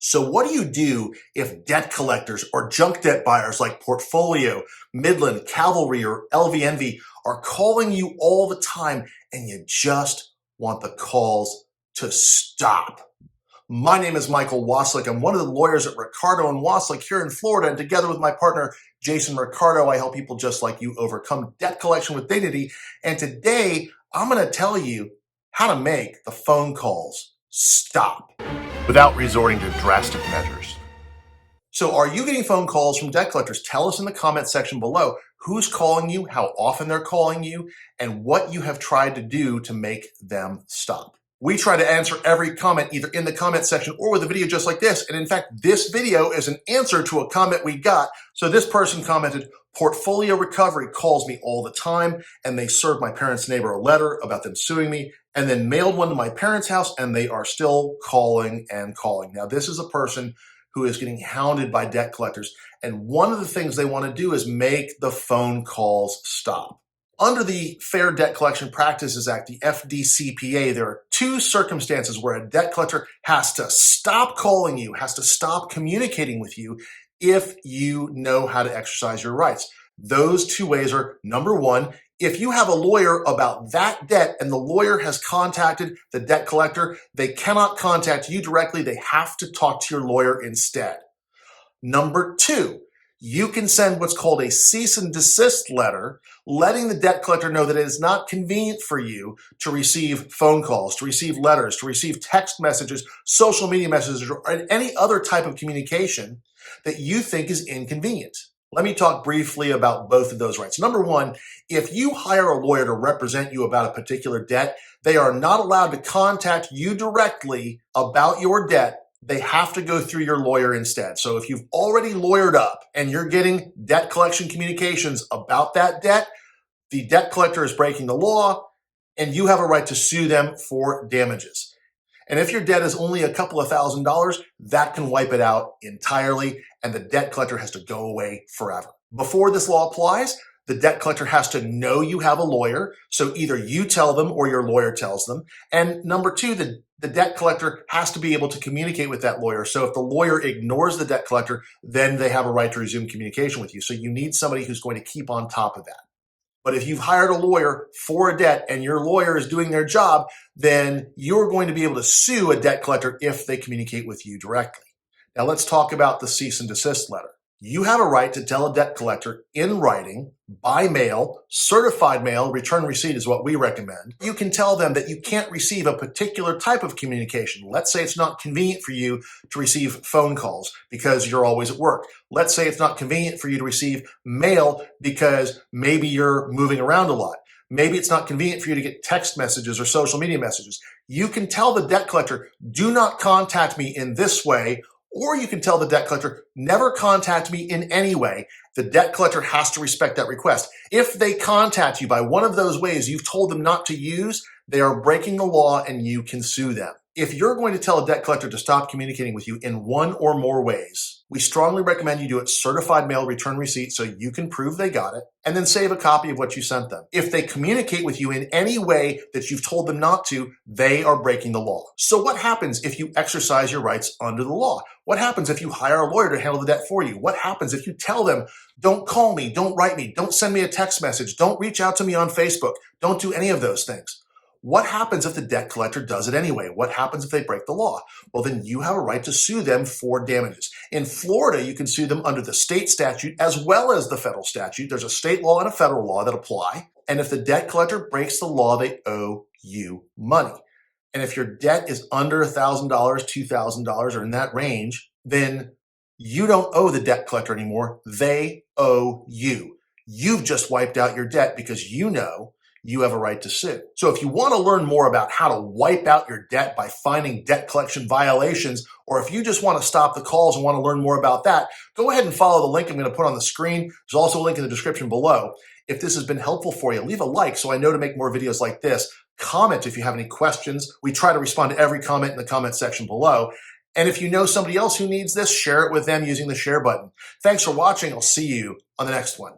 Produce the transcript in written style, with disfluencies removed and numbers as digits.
So what do you do if debt collectors or junk debt buyers like Portfolio, Midland, Cavalry, or LVNV are calling you all the time and you just want the calls to stop? My name is Michael Wasylik. I'm one of the lawyers at Ricardo and Wasylik here in Florida, and together with my partner, Jason Ricardo, I help people just like you overcome debt collection with dignity. And today, I'm going to tell you how to make the phone calls stop without resorting to drastic measures. So are you getting phone calls from debt collectors? Tell us in the comment section below who's calling you, how often they're calling you, and what you have tried to do to make them stop. We try to answer every comment either in the comment section or with a video just like this. And in fact, this video is an answer to a comment we got. So this person commented, Portfolio Recovery calls me all the time and they served my parents' neighbor a letter about them suing me and then mailed one to my parents' house and they are still calling and calling. Now, this is a person who is getting hounded by debt collectors. And one of the things they want to do is make the phone calls stop. Under the Fair Debt Collection Practices Act, the FDCPA, there are two circumstances where a debt collector has to stop calling you, has to stop communicating with you if you know how to exercise your rights. Those two ways are, number one, if you have a lawyer about that debt and the lawyer has contacted the debt collector, they cannot contact you directly. They have to talk to your lawyer instead. Number two, you can send what's called a cease and desist letter, letting the debt collector know that it is not convenient for you to receive phone calls, to receive letters, to receive text messages, social media messages, or any other type of communication that you think is inconvenient. Let me talk briefly about both of those rights. Number one, if you hire a lawyer to represent you about a particular debt, they are not allowed to contact you directly about your debt. They have to go through your lawyer instead. So if you've already lawyered up and you're getting debt collection communications about that debt, the debt collector is breaking the law and you have a right to sue them for damages. And if your debt is only a couple of $1,000s, that can wipe it out entirely and the debt collector has to go away forever. Before this law applies, the debt collector has to know you have a lawyer. So either you tell them or your lawyer tells them. And number two, the debt collector has to be able to communicate with that lawyer. So if the lawyer ignores the debt collector, then they have a right to resume communication with you. So you need somebody who's going to keep on top of that. But if you've hired a lawyer for a debt and your lawyer is doing their job, then you're going to be able to sue a debt collector if they communicate with you directly. Now let's talk about the cease and desist letter. You have a right to tell a debt collector in writing, by mail, certified mail, return receipt is what we recommend. You can tell them that you can't receive a particular type of communication. Let's say it's not convenient for you to receive phone calls because you're always at work. Let's say it's not convenient for you to receive mail because maybe you're moving around a lot. Maybe it's not convenient for you to get text messages or social media messages. You can tell the debt collector, do not contact me in this way. Or you can tell the debt collector, never contact me in any way. The debt collector has to respect that request. If they contact you by one of those ways you've told them not to use, they are breaking the law and you can sue them. If you're going to tell a debt collector to stop communicating with you in one or more ways, we strongly recommend you do it certified mail return receipt so you can prove they got it, and then save a copy of what you sent them. If they communicate with you in any way that you've told them not to, they are breaking the law. So what happens if you exercise your rights under the law? What happens if you hire a lawyer to handle the debt for you? What happens if you tell them, don't call me, don't write me, don't send me a text message, don't reach out to me on Facebook, don't do any of those things? What happens if the debt collector does it anyway? What happens if they break the law? Well, then you have a right to sue them for damages. In Florida, you can sue them under the state statute as well as the federal statute. There's a state law and a federal law that apply. And if the debt collector breaks the law, they owe you money. And if your debt is under $1,000, $2,000, or in that range, then you don't owe the debt collector anymore. They owe you. You've just wiped out your debt because you know you have a right to sue. So if you want to learn more about how to wipe out your debt by finding debt collection violations, or if you just want to stop the calls and want to learn more about that, go ahead and follow the link I'm going to put on the screen. There's also a link in the description below. If this has been helpful for you, leave a like so I know to make more videos like this. Comment if you have any questions. We try to respond to every comment in the comment section below. And if you know somebody else who needs this, share it with them using the share button. Thanks for watching. I'll see you on the next one.